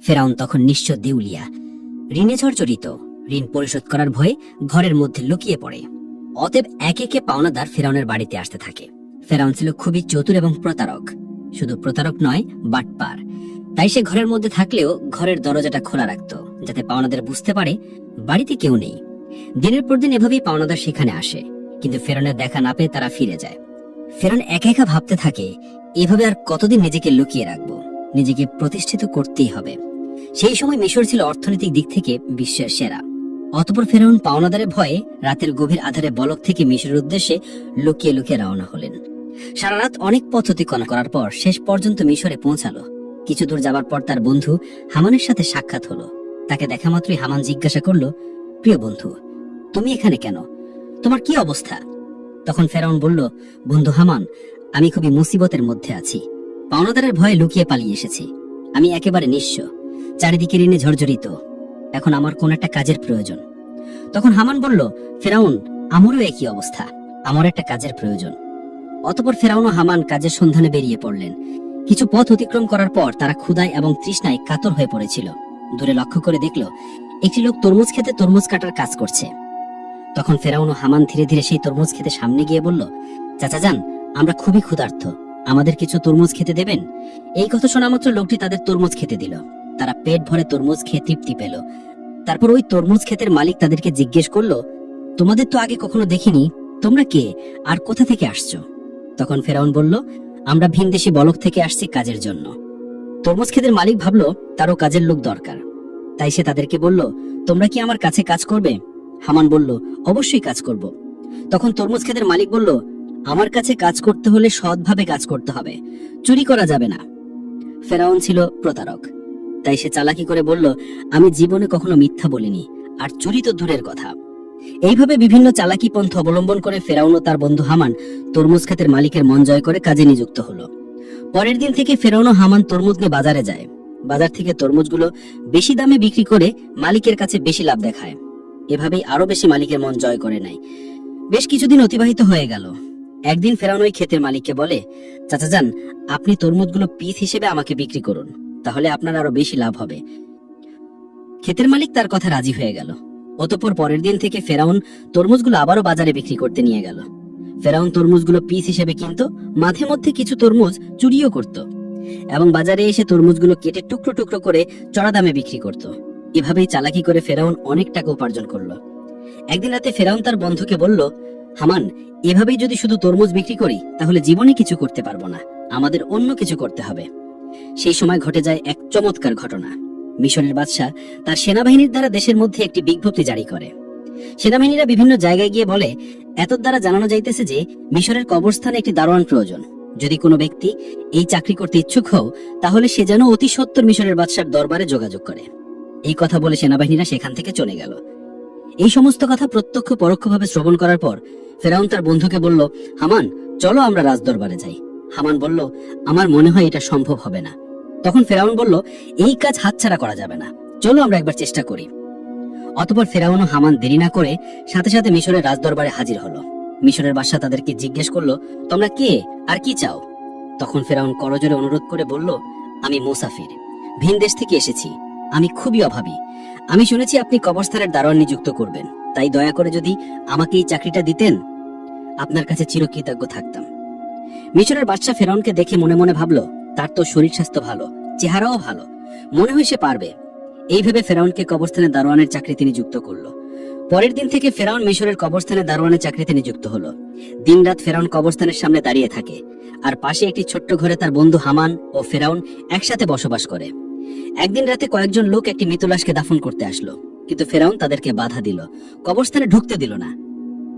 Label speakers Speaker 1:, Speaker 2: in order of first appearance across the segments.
Speaker 1: ফেরাউন তখন নিঃস্ব দেউলিয়া, ঋণে জর্জরিত। ঋণ পরিশোধ করার ভয়ে ঘরের মধ্যে লুকিয়ে পড়ে। অতএব একে একে পাওনাদার ফেরাউনের বাড়িতে আসতে থাকে। ফেরাউন ছিল খুবই চতুর এবং প্রতারক। শুধু প্রতারক নয়, বাটপার। তাই সে ঘরের মধ্যে থাকলেও ঘরের দরজাটা খোলা রাখত, যাতে পাওনাদার বুঝতে পারে বাড়িতে কেউ নেই। দিনের পর দিন এভাবেই পাওনাদার সেখানে আসে, কিন্তু ফেরাউনের দেখা না পেয়ে তারা ফিরে যায়। ফেরাউন একা একা ভাবতে থাকে, এভাবে আর কতদিন নিজেকে লুকিয়ে রাখবো, নিজেকে প্রতিষ্ঠিত করতেই হবে। সেই সময় মিশর ছিল অর্থনৈতিক দিক থেকে বিশ্বের সেরা। অতঃপর ফেরাউন পাওনাদারের ভয়ে রাতের গভীর আধারে বলক থেকে মিশরের উদ্দেশ্যে লুকিয়ে লুকিয়ে রওনা হলেন। সারা রাত অনেক পথ অতিক্রম করার পর শেষ পর্যন্ত মিশরে পৌঁছালো। কিছু দূর যাবার পর তার বন্ধু হামানের সাথে সাক্ষাৎ হলো। তাকে দেখা মাত্রই হামান জিজ্ঞাসা করলো, প্রিয় বন্ধু, তুমি এখানে কেন? তোমার কি অবস্থা? তখন ফেরাউন বলল, বন্ধু হামান, আমি খুবই মুসিবতের মধ্যে আছি। পাওনাদারের ভয়ে লুকিয়ে পালিয়ে এসেছি। আমি একেবারে নিঃস্ব, চারিদিকে ঋণে ঝরঝরিত। এখন আমার কোন একটা কাজের প্রয়োজন। তখন হামান বলল, ফেরাউন, আমারও একই অবস্থা, আমার একটা কাজের প্রয়োজন। অতঃপর ফেরাউন ও হামান কাজের সন্ধানে বেরিয়ে পড়লেন। কিছু পথ অতিক্রম করার পর তারা ক্ষুধায় এবং তৃষ্ণায় কাতর হয়ে পড়েছিল। দূরে লক্ষ্য করে দেখল একটি লোক তরমুজ খেতে তরমুজ কাটার কাজ করছে। তখন ফেরাউন ও হামান ধীরে ধীরে সেই তরমুজ খেতে সামনে গিয়ে বলল, চাচা যান, আমরা খুবই ক্ষুধার্ত, আমাদের কিছু তরমুজ খেতে দেবেন? এই কথা শোনা মাত্র লোকটি তাদের তরমুজ খেতে দিল। তারা পেট ভরে তরমুজ খেয়ে তৃপ্তি পেল। তারপর ওই তরমুজ ক্ষেতের মালিক তাদেরকে জিজ্ঞেস করলো, তোমাদের তো আগে কখনো দেখিনি, তোমরা কে আর কোথা থেকে আসছো? তখন ফেরাউন বলল, আমরা ভিনদেশী বলক থেকে আসছি কাজের জন্য। তরমুজ ক্ষেতের মালিক ভাবলো তারও কাজের লোক দরকার, তাই সে তাদেরকে বলল, তোমরা কি আমার কাছে কাজ করবে? হামান বলল, অবশ্যই কাজ করব। তখন তরমুজ ক্ষেতের মালিক বলল, আমার কাছে কাজ করতে হলে সৎভাবে কাজ করতে হবে, চুরি করা যাবে না। ফেরাউন ছিল প্রতারক, তাই সে চালাকি করে বলল, আমি জীবনে কখনো মিথ্যা বলিনি, আর চুরি তো দূরের কথা। এইভাবে বিভিন্ন চালাকি পন্থা অবলম্বন করে ফেরাউন ও তার বন্ধু হামান তরমুজ ক্ষেতের মালিকের মন জয় করে কাজে নিযুক্ত হলো। পরের দিন থেকে ফেরাউন ও হামান তরমুজ নিয়ে বাজারে যায়। বাজার থেকে তরমুজগুলো বেশি দামে বিক্রি করে মালিকের কাছে বেশি লাভ দেখায়। এভাবেই আরো বেশি মালিকের মন জয় করে নেয়। বেশ কিছুদিন অতিবাহিত হয়ে গেল। একদিন ফেরাউন ওই ক্ষেতের মালিককে বলে, চাচা যান, আপনি তরমুজগুলো পিস হিসেবে আমাকে বিক্রি করুন, তাহলে আপনার আরো বেশি লাভ হবে। ক্ষেতের মালিক তার কথা রাজি হয়ে গেল। অতঃপর পরের দিন থেকে ফেরাউন তরমুজগুলো আবারও বাজারে বিক্রি করতে নিয়ে গেল। ফেরাউন তরমুজগুলো পিস হিসেবে কিনত, মাঝে মধ্যে কিছু তরমুজ চুরিও করত এবং বাজারে এসে তরমুজগুলো কেটে টুকরো টুকরো করে চড়া দামে বিক্রি করত। এভাবেই চালাকি করে ফেরাউন অনেক টাকা উপার্জন করলো। একদিন রাতে ফেরাউন তার বন্ধুকে বলল, হামান, এভাবেই যদি শুধু তরমুজ বিক্রি করি তাহলে জীবনে কিছু করতে পারবো না, আমাদের অন্য কিছু করতে হবে। সেই সময় ঘটে যায় এক চমৎকার ঘটনা। মিশরের বাদশাহ তার সেনাবাহিনীর দ্বারা দেশের মধ্যে একটি বিজ্ঞপ্তি জারি করে। সেনাবাহিনীরা বিভিন্ন জায়গায় গিয়ে বলে, এত দ্বারা জানানো যাইতেছে যে মিশরের কবরস্থানে একটি দারোয়ান প্রয়োজন। যদি কোনো ব্যক্তি এই চাকরি করতে ইচ্ছুক হও, তাহলে সে যেন অতি সত্বর মিশরের বাদশার দরবারে যোগাযোগ করে। এই কথা বলে সেনাবাহিনীরা সেখান থেকে চলে গেল। এই সমস্ত কথা প্রত্যক্ষ পরোক্ষভাবে শ্রবণ করার পর ফেরাউন তার বন্ধুকে বলল, হামান, চলো আমরা রাজদরবারে যাই। হামান বলল, আমার মনে হয় এটা সম্ভব হবে না। তখন ফেরাউন বলল, এই কাজ হাতছাড়া করা যাবে না, চলো আমরা একবার চেষ্টা করি। অতঃপর ফেরাউন ও হামান দেরি না করে সাথে সাথে মিশরের রাজদরবারে হাজির হলো। মিশরের বাদশা তাদেরকে জিজ্ঞেস করলো, তোমরা কে আর কি চাও? তখন ফেরাউন করজোরে অনুরোধ করে বলল, আমি মুসাফির, ভিন দেশ থেকে এসেছি, আমি খুবই অভাবী। আমি শুনেছি আপনি কবরস্থানের দারোয়ান নিযুক্ত করবেন, তাই দয়া করে যদি আমাকে এই চাকরিটা দিতেন, আপনার কাছে চিরকৃতজ্ঞ থাকতাম। মিশরের বাদশা ফেরাউনকে দেখে মনে মনে ভাবলো, তার তো শরীর স্বাস্থ্য ভালো, চেহারাও ভালো, মনে হয় সে পারবে। এই ভেবে ফেরাউনকে কবরস্থানে দারোয়ানের চাকরিতে নিযুক্ত করলো। পরের দিন থেকে ফেরাউন মিশরের কবরস্থানে দারোয়ানের চাকরিতে নিযুক্ত হলো। দিনরাত ফেরাউন কবরস্থানের সামনে দাঁড়িয়ে থাকে, আর পাশে একটি ছোট্ট ঘরে তার বন্ধু হামান ও ফেরাউন একসাথে বসবাস করে। একদিন রাতে কয়েকজন লোক একটি মৃত লাশকে দাফন করতে আসলো, কিন্তু ফেরাউন তাদেরকে বাধা দিল, কবরস্থানে ঢুকতে দিল না।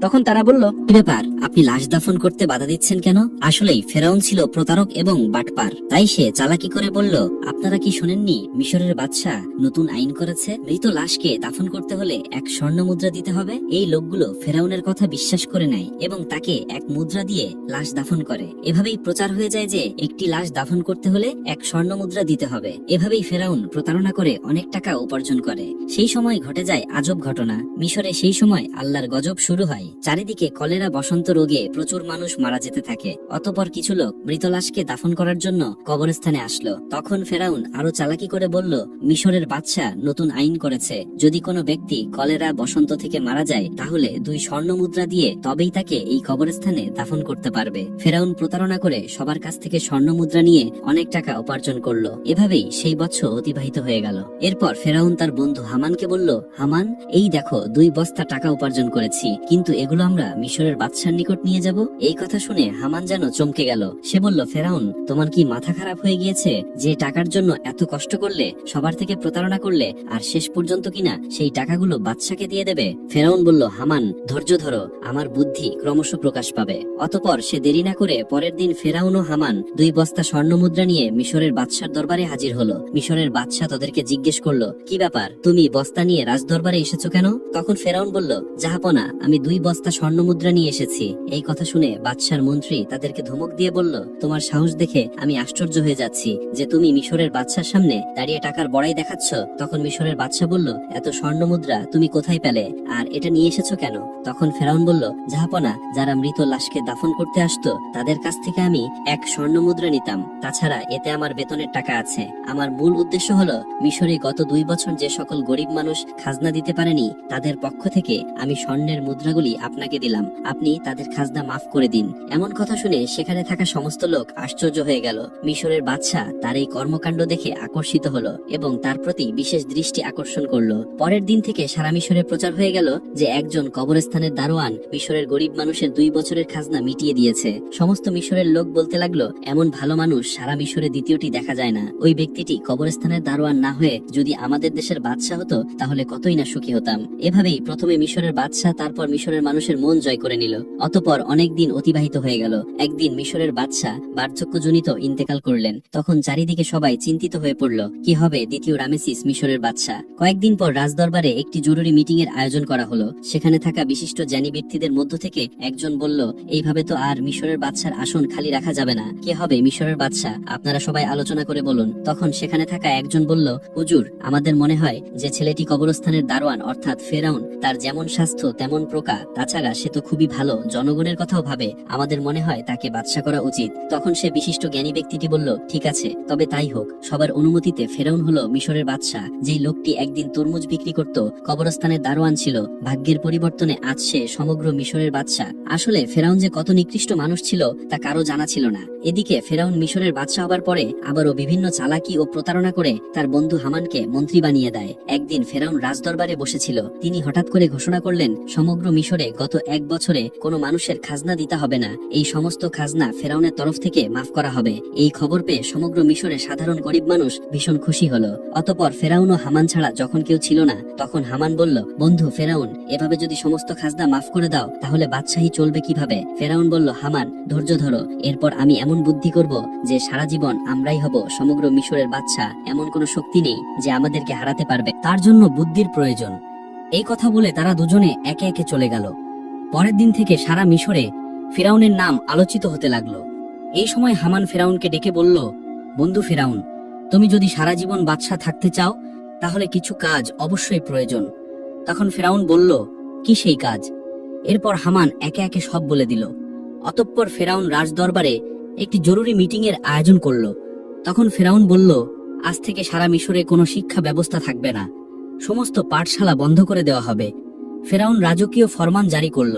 Speaker 1: তখন তারা বলল, কি ব্যাপার, আপনি লাশ দাফন করতে বাধা দিচ্ছেন কেন? আসলেই ফেরাউন ছিল প্রতারক এবং বাটপার, তাই সে চালাকি করে বলল, আপনারা কি শোনেননি মিশরের বাদশা নতুন আইন করেছে, মৃত লাশকে দাফন করতে হলে 1 স্বর্ণ মুদ্রা দিতে হবে। এই লোকগুলো ফেরাউনের কথা বিশ্বাস করে নেয় এবং তাকে 1 মুদ্রা দিয়ে লাশ দাফন করে। এভাবেই প্রচার হয়ে যায় যে একটি লাশ দাফন করতে হলে 1 স্বর্ণ মুদ্রা দিতে হবে। এভাবেই ফেরাউন প্রতারণা করে অনেক টাকা উপার্জন করে। সেই সময় ঘটে যায় আজব ঘটনা। মিশরে সেই সময় আল্লাহর গজব শুরু হয়। চারিদিকে কলেরা বসন্ত রোগে প্রচুর মানুষ মারা যেতে থাকে। অতঃপর কিছু লোক মৃত লাশকে দাফন করার জন্য কবরস্থানে আসলো। তখন ফেরাউন আরো চালাকি করে বলল, মিশরের বাদশা নতুন আইন করেছে, যদি কোনো ব্যক্তি কলেরা বসন্ত থেকে মারা যায় তাহলে 2 স্বর্ণ মুদ্রা দিয়ে তবেই তাকে এই কবরস্থানে দাফন করতে পারবে। ফেরাউন প্রতারণা করে সবার কাছ থেকে স্বর্ণ মুদ্রা নিয়ে অনেক টাকা উপার্জন করলো। এভাবেই সেই বছর অতিবাহিত হয়ে গেল। এরপর ফেরাউন তার বন্ধু হামানকে বলল, হামান, এই দেখো 2 বস্তা টাকা উপার্জন করেছি, কিন্তু এগুলো আমরা মিশরের বাদশার নিকট নিয়ে যাব। এই কথা শুনে হামান যেন চমকে গেল। সে বলল, ফেরাউন, তোমার কি মাথা খারাপ হয়ে গিয়েছে? যে টাকার জন্য এত কষ্ট করলে, সবার থেকে প্রতারণা করলে, আর শেষ পর্যন্ত কিনা সেই টাকাগুলো বাদশাকে দিয়ে দেবে? ফেরাউন বলল, হামান, ধৈর্য ধরো, আমার বুদ্ধি ক্রমশ প্রকাশ পাবে। অতঃপর সে দেরি না করে পরের দিন ফেরাউন ও হামান 2 বস্তা স্বর্ণ মুদ্রা নিয়ে মিশরের বাদশার দরবারে হাজির হলো। মিশরের বাদশা তাদেরকে জিজ্ঞেস করলো, কি ব্যাপার, তুমি বস্তা নিয়ে রাজ দরবারে এসেছো কেন? তখন ফেরাউন বলল, জাহাপনা, আমি 2 বস্তা স্বর্ণ মুদ্রা নিয়ে এসেছি। এই কথা শুনে বাদশার মন্ত্রী তাদেরকে ধমক দিয়ে বলল, তোমার সাহস দেখে আমি আশ্চর্য হয়ে যাচ্ছি যে তুমি মিশরের বাদশার সামনে দাঁড়িয়ে টাকার বড়াই দেখাচ্ছ। তখন মিশরের বাদশা বলল, এত স্বর্ণ মুদ্রা তুমি কোথায় পেলে, আর এটা নিয়ে এসেছো কেন? তখন ফেরাউন বলল, জাহাপনা, যারা মৃত লাশকে দাফন করতে আসতো তাদের কাছ থেকে আমি 1 স্বর্ণ মুদ্রা নিতাম। তাছাড়া এতে আমার বেতনের টাকা আছে। আমার মূল উদ্দেশ্য হলো মিশরে গত 2 বছর যে সকল গরিব মানুষ খাজনা দিতে পারেনি তাদের পক্ষ থেকে আমি স্বর্ণের মুদ্রাগুলি আপনাকে দিলাম, আপনি তাদের খাজনা মাফ করে দিন। এমন কথা শুনে সেখানে থাকা সমস্ত লোক আশ্চর্য হয়ে গেল। মিশরের বাদশা তার এই কর্মকাণ্ড দেখে আকর্ষিত হলো এবং তার প্রতি বিশেষ দৃষ্টি আকর্ষণ করলো। পরের দিন থেকে সারা মিশরে প্রচার হয়ে গেল যে একজন কবরস্থানের দারোয়ান মিশরের গরিব মানুষের 2 বছরের খাজনা মিটিয়ে দিয়েছে। সমস্ত মিশরের লোক বলতে লাগলো, এমন ভালো মানুষ সারা মিশরে দ্বিতীয়টি দেখা যায় না। ওই ব্যক্তিটি কবরস্থানের দারোয়ান না হয়ে যদি আমাদের দেশের বাদশা হতো তাহলে কতই না সুখী হতাম। এভাবেই প্রথমে মিশরের বাদশা, তারপর মিশরের মানুষের মন জয় করে নিল। অতঃপর অনেক দিন অতিবাহিত হয়ে গেল। একদিন মিশরের বাদশা বার্ধক্যজনিত ইন্তেকাল করলেন। তখন চারিদিকে সবাই চিন্তিত হয়ে পড়ল, কি হবে দ্বিতীয় রামেসিস মিশরের বাদশা। কয়েকদিন পর রাজদরবারে একটি জরুরি মিটিং এর আয়োজন করা হলো। সেখানে থাকা বিশিষ্ট জ্ঞানী ব্যক্তিদের মধ্য থেকে একজন বলল, এইভাবে তো আর মিশরের বাদশার আসন খালি রাখা যাবে না। কে হবে মিশরের বাদশা, আপনারা সবাই আলোচনা করে বলুন। তখন সেখানে থাকা একজন বলল, হুজুর, আমাদের মনে হয় যে ছেলেটি কবরস্থানের দারোয়ান অর্থাৎ ফেরাউন, তার যেমন স্বাস্থ্য তেমন প্রকা, তাছাড়া সে তো খুবই ভালো, জনগণের কথাও ভাবে, আমাদের মনে হয় তাকে বাদশা করা উচিত। তখন সে বিশিষ্ট জ্ঞানী ব্যক্তিটি বলল, ঠিক আছে, তবে তাই হোক। সবার অনুমতিতে ফেরাউন হলো মিশরের বাদশা। যেই লোকটি একদিন তরমুজ বিক্রি করত, কবরস্থানের দারোয়ান ছিল, ভাগ্যের পরিবর্তনে আজ সে সমগ্র মিশরের বাদশা। আসলে ফেরাউন যে কত নিকৃষ্ট মানুষ ছিল তা কারো জানা ছিল না। এদিকে ফেরাউন মিশরের বাদশা হবার পরে আবারও বিভিন্ন চালাকি ও প্রতারণা করে তার বন্ধু হামানকে মন্ত্রী বানিয়ে দেয়। একদিন ফেরাউন রাজদরবারে বসেছিল। তিনি হঠাৎ করে ঘোষণা করলেন, সমগ্র মিশরে গত 1 বছরে কোনো মানুষের খাজনা দিতে হবে না। এই সমস্ত খাজনা ফেরাউনের তরফ থেকে মাফ করা হবে। এই খবর পেয়ে সমগ্র মিশরে সাধারণ গরিব মানুষ ভীষণ খুশি হলো। অতঃপর ফেরাউন ও হামান ছাড়া যখন কেউ ছিল না, তখন হামান বলল, বন্ধু ফেরাউন, এভাবে যদি সমস্ত খাজনা মাফ করে দাও তাহলে বাদশাহী চলবে কিভাবে? ফেরাউন বলল, হামান, ধৈর্য ধরো, এরপর আমি এমন বুদ্ধি করব যে সারা জীবন আমরাই হব সমগ্র মিশরের বাদশা। এমন কোনো শক্তি নেই যে আমাদেরকে হারাতে পারবে, তার জন্য বুদ্ধির প্রয়োজন। এই কথা বলে তারা দুজনে একে একে চলে গেল। পরের দিন থেকে সারা মিশরে ফেরাউনের নাম আলোচিত হতে লাগলো। এই সময় হামান ফেরাউনকে ডেকে বলল, বন্ধু ফেরাউন, তুমি যদি সারা জীবন বাদশা থাকতে চাও তাহলে কিছু কাজ অবশ্যই প্রয়োজন। তখন ফেরাউন বলল, কি সেই কাজ? এরপর হামান একে একে সব বলে দিল। অতঃপর ফেরাউন রাজদরবারে একটি জরুরি মিটিং এর আয়োজন করল। তখন ফেরাউন বলল, আজ থেকে সারা মিশরে কোনো শিক্ষা ব্যবস্থা থাকবে না, সমস্ত পাঠশালা বন্ধ করে দেওয়া হবে। ফেরাউন রাজকীয় ফরমান জারি করল,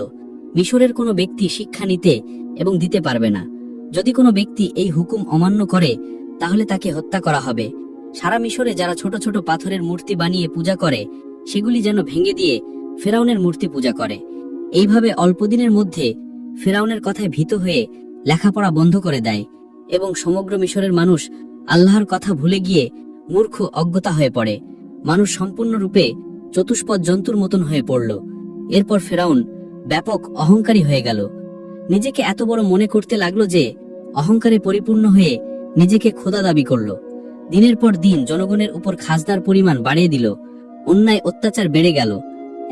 Speaker 1: মিশরের কোনো ব্যক্তি শিক্ষা নিতে এবং দিতে পারবে না। যদি কোনো ব্যক্তি এই হুকুম অমান্য করে তাহলে তাকে হত্যা করা হবে। সারা মিশরে যারা ছোট ছোট পাথরের মূর্তি বানিয়ে পূজা করে সেগুলি যেন ভেঙে দিয়ে ফেরাউনের মূর্তি পূজা করে। এইভাবে অল্পদিনের মধ্যে ফেরাউনের কথায় ভীত হয়ে লেখাপড়া বন্ধ করে দেয় এবং সমগ্র মিশরের মানুষ আল্লাহর কথা ভুলে গিয়ে মূর্খ অজ্ঞতা হয়ে পড়ে। মানুষ সম্পূর্ণরূপে চতুষ্পদ জন্তুর মতন হয়ে পড়ল। এরপর ফেরাউন ব্যাপক অহংকারী হয়ে গেল। নিজেকে এত বড় মনে করতে লাগলো যে অহংকারে পরিপূর্ণ হয়ে নিজেকে খোদা দাবি করল। দিনের পর দিন জনগণের উপর খাজনার পরিমাণ বাড়িয়ে দিল। অন্যায় অত্যাচার বেড়ে গেল।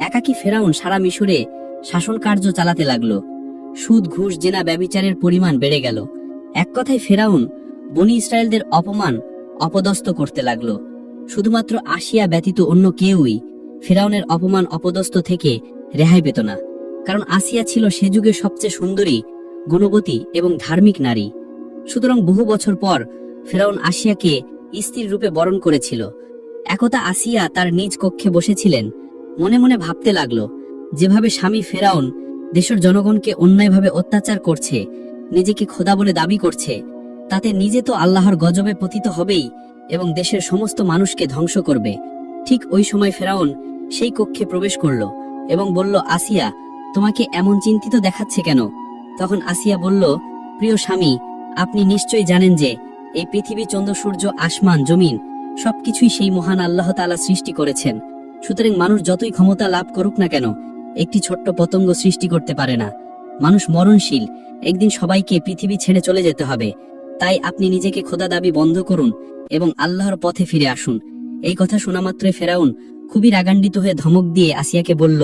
Speaker 1: একাকী ফেরাউন সারা মিশরে শাসন কার্য চালাতে লাগলো। সুদ, ঘুষ, জেনা, ব্যভিচারের পরিমাণ বেড়ে গেল। এক কথায় ফেরাউন বনি ইসরায়েলদের অপমান অপদস্থ করতে লাগলো। শুধুমাত্র আসিয়া ব্যতীত অন্য কেউই ফেরাউনের অপমান অপদস্থ থেকে রেহাই পেত না। কারণ আসিয়া ছিল সে যুগের সবচেয়ে সুন্দরী, গুণবতী এবং ধার্মিক নারী। সুতরাং বহু বছর পর ফেরাউন আসিয়াকে স্ত্রীর রূপে বরণ করেছিল। একদা আসিয়া তার নিজ কক্ষে বসেছিলেন, মনে মনে ভাবতে লাগলো, যেভাবে স্বামী ফেরাউন দেশের জনগণকে অন্যায়ভাবে অত্যাচার করছে, নিজেকে খোদা বলে দাবি করছে, তাতে নিজে তো আল্লাহর গজবে পতিত হবেই এবং দেশের সমস্ত মানুষকে ধ্বংস করবে। ঠিক ওই সময় ফেরাউন সেই কক্ষে প্রবেশ করলো এবং বলল, আসিয়া, তোমাকে এমন চিন্তিত দেখাচ্ছে কেন? তখন আসিয়া বলল, প্রিয় স্বামী, আপনি নিশ্চয়ই জানেন যে এই পৃথিবী, চন্দ্র, সূর্য, আসমান, জমিন সবকিছুই সেই মহান আল্লাহ তাআলা সৃষ্টি করেছেন। সুতরাং মানুষ যতই ক্ষমতা লাভ করুক না কেন, একটি ছোট্ট পতঙ্গ সৃষ্টি করতে পারে না। মানুষ মরণশীল, একদিন সবাইকে পৃথিবী ছেড়ে চলে যেতে হবে। তাই আপনি নিজেকে খোদা দাবি বন্ধ করুন এবং আল্লাহর পথে ফিরে আসুন। এই কথা শোনা মাত্রই ফেরাউন খুবই রাগান্বিত হয়ে ধমক দিয়ে আসিয়াকে বলল,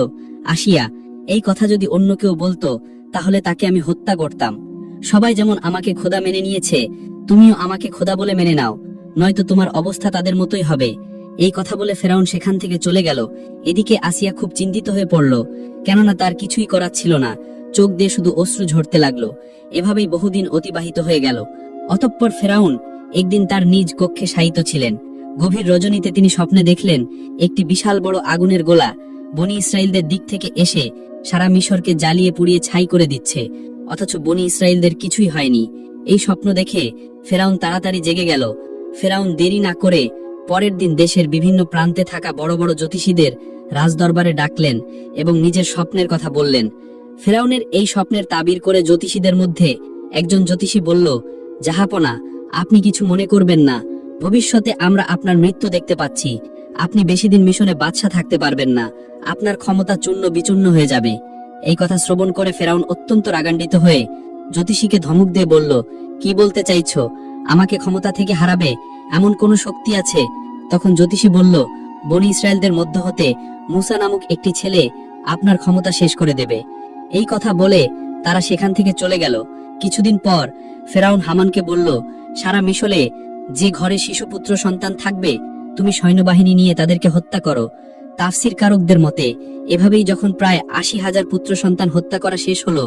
Speaker 1: আসিয়া, এই কথা যদি অন্য কেউ বলতো তাহলে তাকে আমি হত্যা করতাম। সবাই যেমন আমাকে খোদা মেনে নিয়েছে, তুমিও আমাকে খোদা বলে মেনে নাও, নয়তো তোমার অবস্থা তাদের মতোই হবে। এই কথা বলে ফেরাউন সেখান থেকে চলে গেল। এদিকে আসিয়া খুব চিন্তিত হয়ে পড়ল, কেননা তার কিছুই করার ছিল না। চোখ দিয়ে শুধু অশ্রু ঝরতে লাগলো। এভাবেই বহুদিন অতিবাহিত হয়ে গেল। অতঃপর ফেরাউন একদিন তার নিজ কক্ষে শায়িত ছিলেন। গভীর রজনীতে তিনি স্বপ্নে দেখলেন একটি বিশাল বড় আগুনের গোলা বনি ইসরায়েলদের দিক থেকে এসে সারা মিশরকে জ্বালিয়ে পুড়িয়ে ছাই করে দিচ্ছে, অথচ বনি ইসরায়েলদের কিছুই হয়নি। এই স্বপ্ন দেখে ফেরাউন তাড়াতাড়ি জেগে গেল। ফেরাউন দেরি না করে পরের দিন দেশের বিভিন্ন প্রান্তে থাকা বড় বড় জ্যোতিষীদের রাজদরবারে ডাকলেন এবং নিজের স্বপ্নের কথা বললেন। ফেরাউনের এই স্বপ্নের তাবির করে জ্যোতিষীদের মধ্যে একজন জ্যোতিষী বলল, জাহাপনা, আপনি কিছু মনে করবেন না, ভবিষ্যতে আমরা আপনার মৃত্যু দেখতে পাচ্ছি। আপনি বেশি দিন মিশনে বাদশা থাকতে পারবেন না, আপনার ক্ষমতা চূর্ণ বিচূর্ণ হয়ে যাবে। এই কথা শ্রবণ করে ফেরাউন অত্যন্ত রাগান্বিত হয়ে জ্যোতিষীকে ধমক দিয়ে বলল, কি বলতে চাইছো? আমাকে ক্ষমতা থেকে হারাবে এমন কোন শক্তি আছে? তখন জ্যোতিষী বলল, বনি ইসরায়েলদের মধ্য হতে মুসা নামক একটি ছেলে আপনার ক্ষমতা শেষ করে দেবে। এই কথা বলে তারা সেখান থেকে চলে গেল। কিছুদিন পর ফেরাউন হামানকে বলল, সারা মিশরে যে ঘরে শিশুপুত্র সন্তান থাকবে তুমি সৈন্যবাহিনী নিয়ে তাদেরকে হত্যা করো। তাফসির কারকদের মতে এভাবেই যখন প্রায় ৮০,০০০ পুত্র সন্তান হত্যা করা শেষ হলো,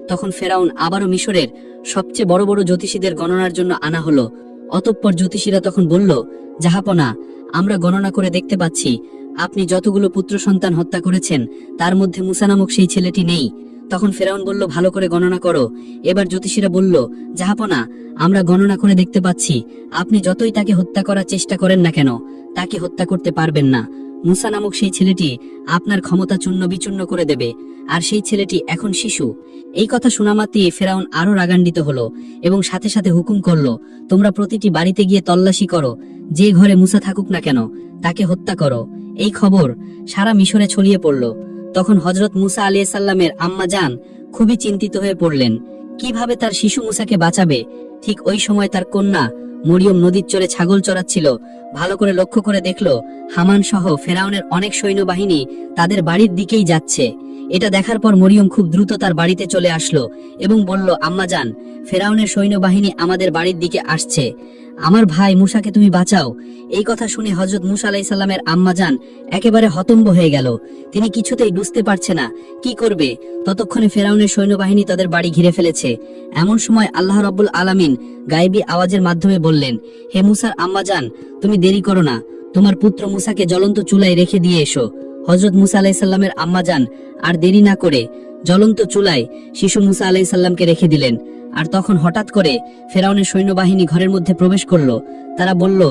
Speaker 1: তখন ফেরাউন আবারও মিশরের সবচেয়ে বড় বড় জ্যোতিষীদের গণনার জন্য আনা হলো। অতঃপর জ্যোতিষীরা তখন বলল, জাহাপনা, আমরা গণনা করে দেখতে পাচ্ছি আপনি যতগুলো পুত্র সন্তান হত্যা করেছেন তার মধ্যে মুসা নামক সেই ছেলেটি নেই। তখন ফেরাউন বলল, ভালো করে গণনা করো। এবার জ্যোতিষীরা বলল, জাহাপনা, আমরা গণনা করে দেখতে পাচ্ছি আপনি যতই তাকে হত্যা করার চেষ্টা করেন না কেন, তাকে হত্যা করতে পারবেন না। মুসা নামক সেই ছেলেটি আপনার ক্ষমতা চূর্ণ বিচূর্ণ করে দেবে, আর সেই ছেলেটি এখন শিশু। এই কথা শোনা মাত্রই ফেরাউন আরো রাগান্বিত হলো এবং সাথে সাথে হুকুম করলো, তোমরা প্রতিটি বাড়িতে গিয়ে তল্লাশি করো, যে ঘরে মুসা থাকুক না কেন তাকে হত্যা করো। এই খবর সারা মিশরে ছড়িয়ে পড়ল। তখন হযরত মুসা আলাইহিস সালামের আম্মা জান খুবই চিন্তিত হয়ে পড়লেন, কিভাবে তার শিশু মুসাকে বাঁচাবে। ঠিক ওই সময় তার কন্যা মরিয়ম নদীর চরে ছাগল চড়াচ্ছিল। ভালো করে লক্ষ্য করে দেখলো হামান সহ ফেরাউনের অনেক সৈন্যবাহিনী তাদের বাড়ির দিকেই যাচ্ছে। এটা দেখার পর মরিয়ম খুব দ্রুত তার বাড়িতে চলে আসলো এবং বলল, আম্মা জান, ফেরাউনের সৈন্যবাহিনী আমাদের বাড়ির দিকে আসছে, আমার ভাই মুসাকে তুমি বাঁচাও। এই কথা শুনে হযরত মুসা আলাইহিস সালামের আম্মা জান একেবারে হতম্ব হয়ে গেল। তিনি কিছুতেই বুঝতে পারছে না কি করবে। ততক্ষণে ফেরাউনের সৈন্যবাহিনী তাদের বাড়ি ঘিরে ফেলেছে। এমন সময় আল্লাহ রাব্বুল আলামিন গায়েবী আওয়াজের মাধ্যমে বললেন, হে মুসার আম্মা জান, তুমি দেরি করো না, তোমার পুত্র মুসাকে জ্বলন্ত চুলায় রেখে দিয়ে এসো। হযরত মুসা আলাইহিস সালামের আম্মা জান আর দেরি না করে জ্বলন্ত চুলায় শিশু মুসা আলাইহিস সালামকে রেখে দিলেন। আর তখন হঠাৎ করে ফেরাউনের সৈন্যবাহিনী ঘরের মধ্যে প্রবেশ করলো। তারা বলল,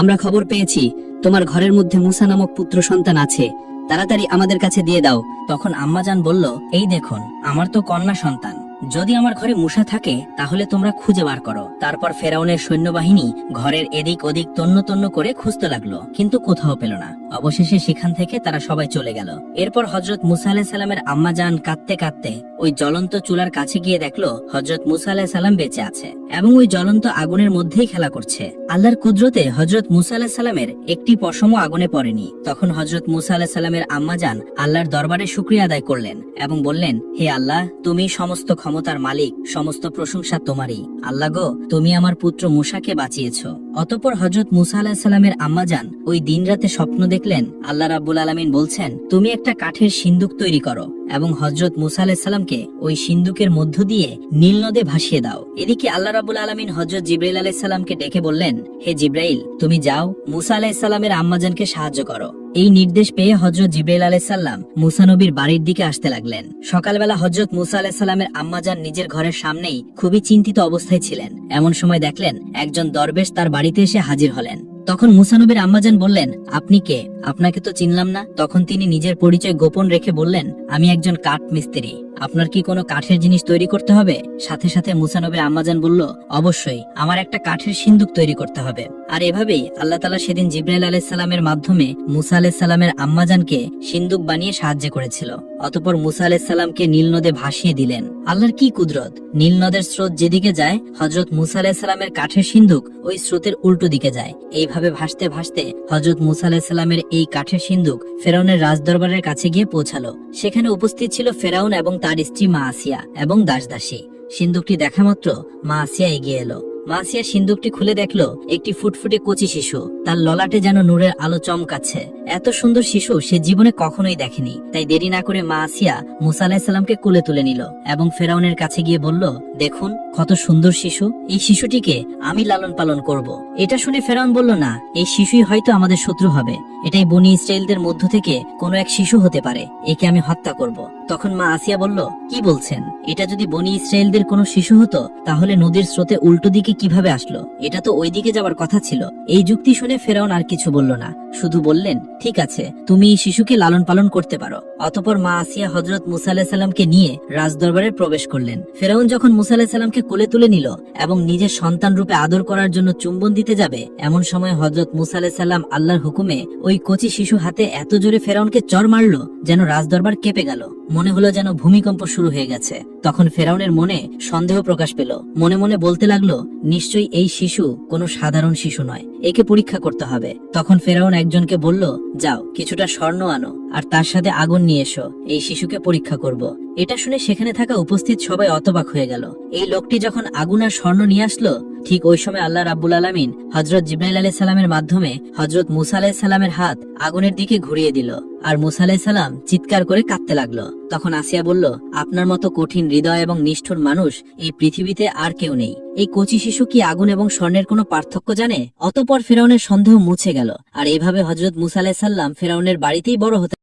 Speaker 1: আমরা খবর পেয়েছি তোমার ঘরের মধ্যে মুসা নামক পুত্র সন্তান আছে, তাড়াতাড়ি আমাদের কাছে দিয়ে দাও। তখন আম্মাজান বলল, এই দেখুন, আমার তো কন্যা সন্তান, যদি আমার ঘরে মুসা থাকে তাহলে তোমরা খুঁজে বার করো। তারপর ফেরাউনের সৈন্যবাহিনী ঘরের এদিক ওদিক তন্ন তন্ন করে খুঁজতে লাগলো, কিন্তু কোথাও পেল না। অবশেষে সেখান থেকে তারা সবাই চলে গেল। এরপর হযরত মুসা আলাইহিস সালামের আম্মা জান কাঁদতে কাঁদতে ওই জ্বলন্ত চুলার কাছে গিয়ে দেখলো হযরত মুসা আলাইহিস সালাম বেঁচে আছে এবং ওই জ্বলন্ত আগুনের মধ্যেই খেলা করছে। আল্লাহর কুদরতে হযরত মুসা আলাইহিস সালামের একটি পশমও আগুনে পড়েনি। তখন হযরত মুসা আলাইহিস সালামের আম্মা জান আল্লাহর দরবারে শুকরিয়া আদায় করলেন এবং বললেন, হে আল্লাহ, তুমি সমস্ত ক্ষমতার মালিক, সমস্ত প্রশংসা তোমারই। আল্লাহ গো, তুমি আমার পুত্র মুসাকে বাঁচিয়েছো। অতঃপর হযরত মুসা আলাইহিস সালামের আম্মাজান ওই দিন রাতে স্বপ্ন দেখলেন আল্লাহ রাব্বুল আলামিন বলছেন, তুমি একটা কাঠের সিন্দুক তৈরি করো এবং হযরত মুসা আলাইহিস সালামকে ওই সিন্দুকের মধ্য দিয়ে নীল নদে ভাসিয়ে দাও। এদিকে আল্লাহ রাব্বুল আলামিন হযরত জিবরাইল আলাইহিস সালামকে ডেকে বললেন, হে জিবরাইল, তুমি যাও মুসা আলাইহিস সালামের আম্মাজানকে সাহায্য করো। এই নির্দেশ পেয়ে হযরত জিবরাইল আলাইহিস সালাম মুসা নবীর বাড়ির দিকে আসতে লাগলেন। সকালবেলা হযরত মুসা আলাইহিস সালামের আম্মাজান নিজের ঘরের সামনেই খুবই চিন্তিত অবস্থায় ছিলেন। এমন সময় দেখলেন একজন দরবেশ তার বাড়িতে এসে হাজির হলেন। তখন মুসা নবীর আম্মাজান বললেন, আপনি কে? আপনাকে তো চিনলাম না। তখন তিনি নিজের পরিচয় গোপন রেখে বললেন, আমি একজন কাঠ মিস্ত্রি। আপনার কি কোনো কাঠের জিনিস তৈরি করতে হবে? সাথে সাথে মুসা নবীর আম্মাজান বলল, অবশ্যই, আমার একটা কাঠের সিন্দুক তৈরি করতে হবে। আর এভাবেই আল্লাহ তাআলা সেদিন জিবরাইল আলাইহিস সালামের মাধ্যমে মুসা আলাইহিস সালামের আম্মাজানকে সিন্দুক বানিয়ে সাহায্য করেছিল। অতঃপর মুসা আলাইহিস সালামকে নীল নদে ভাসিয়ে দিলেন। আল্লাহর কি কুদরত! নীল নদের স্রোত যেদিকে যায় হযরত মুসা আলাইহিস সালামের কাঠের সিন্দুক ওই স্রোতের উল্টো দিকে যায়। এইভাবে ভাসতে ভাসতে হযরত মুসা আলাইহিস সালামের এই কাঠের সিন্দুক ফেরাউনের রাজদরবারের কাছে গিয়ে পৌঁছালো। সেখানে উপস্থিত ছিল ফেরাউন এবং তার স্ত্রী মা আসিয়া এবং দাসদাসী। সিন্দুকটি দেখা মাত্র মা আসিয়া এগিয়ে এলো। মা আসিয়া সিন্দুকটি খুলে দেখলো একটি ফুটফুটে কচি শিশু, তার ললাটে যেন নূরের আলো চমকাচ্ছে। এত সুন্দর শিশু সে জীবনে কখনোই দেখেনি। তাই দেরি না করে মা আসিয়া মুসা আলাইহিস সালামকে কোলে তুলে নিল এবং ফেরাউনের কাছে গিয়ে বলল, দেখুন কত সুন্দর শিশু, এই শিশুটিকে আমি লালন পালন করব। এটা শুনে ফেরাউন বলল, না, এই শিশুই হয়তো আমাদের শত্রু হবে। এটাই বনি ইসরায়েলদের মধ্য থেকে কোনো এক শিশু হতে পারে, একে আমি হত্যা করব। তখন মা আসিয়া বলল, কি বলছেন? এটা যদি বনি ইসরায়েলদের কোনো শিশু হতো তাহলে নদীর স্রোতে উল্টো দিকে কিভাবে আসলো? এটা তো ওই দিকে যাওয়ার কথা ছিল। এই যুক্তি শুনে ফেরাউন আর কিছু বলল না, শুধু বললেন, ঠিক আছে, তুমি এই শিশুকে লালন পালন করতে পারো। অতঃপর মা আসিয়া হযরত মুসা আলাইহিস সালামকে নিয়ে রাজদরবারে প্রবেশ করলেন। ফেরাউন যখন মুসা আলাইহিস সালামকে কোলে তুলে নিল এবং নিজের সন্তান রূপে আদর করার জন্য চুম্বন দিতে যাবে, এমন সময় হযরত মুসা আলাইহিস সালাম আল্লাহর হুকুমে ওই কচি শিশু হাতে এত জোরে ফেরাউনকে চড় মারলো যেন রাজদরবার কেঁপে গেল। মনে হলো যেন ভূমিকম্প শুরু হয়ে গেছে। তখন ফেরাউনের মনে সন্দেহ প্রকাশ পেল। মনে মনে বলতে লাগলো, নিশ্চয়ই এই শিশু কোনো সাধারণ শিশু নয়, একে পরীক্ষা করতে হবে। তখন ফেরাউন একজনকে বলল, যাও কিছুটা স্বর্ণ আনো আর তার সাথে আগুন নিয়ে এসো, এই শিশুকে পরীক্ষা করব। এটা শুনে সেখানে থাকা উপস্থিত সবাই অতবাক হয়ে গেল। এই লোকটি যখন আগুন আর স্বর্ণ নিয়ে আসলো, ঠিক ওই সময় আল্লাহ রাব্বুল আলামিন হযরত জিবরাইল আলাইহিস সালামের মাধ্যমে হযরত মুসা আলাইহিস সালামের হাত আগুনের দিকে ঘুরিয়ে দিল আর মুসা আলাইহিস সালাম চিৎকার করে কাঁদতে লাগলো। তখন আসিয়া বলল, আপনার মতো কঠিন হৃদয় এবং নিষ্ঠুর মানুষ এই পৃথিবীতে আর কেউ নেই। এই কচি শিশু কি আগুন এবং স্বর্ণের কোনো পার্থক্য জানে? অতঃপর ফেরাউনের সন্দেহ মুছে গেল। আর এইভাবে হযরত মুসা আলাইহিস সালাম ফেরাউনের বাড়িতেই বড় হতে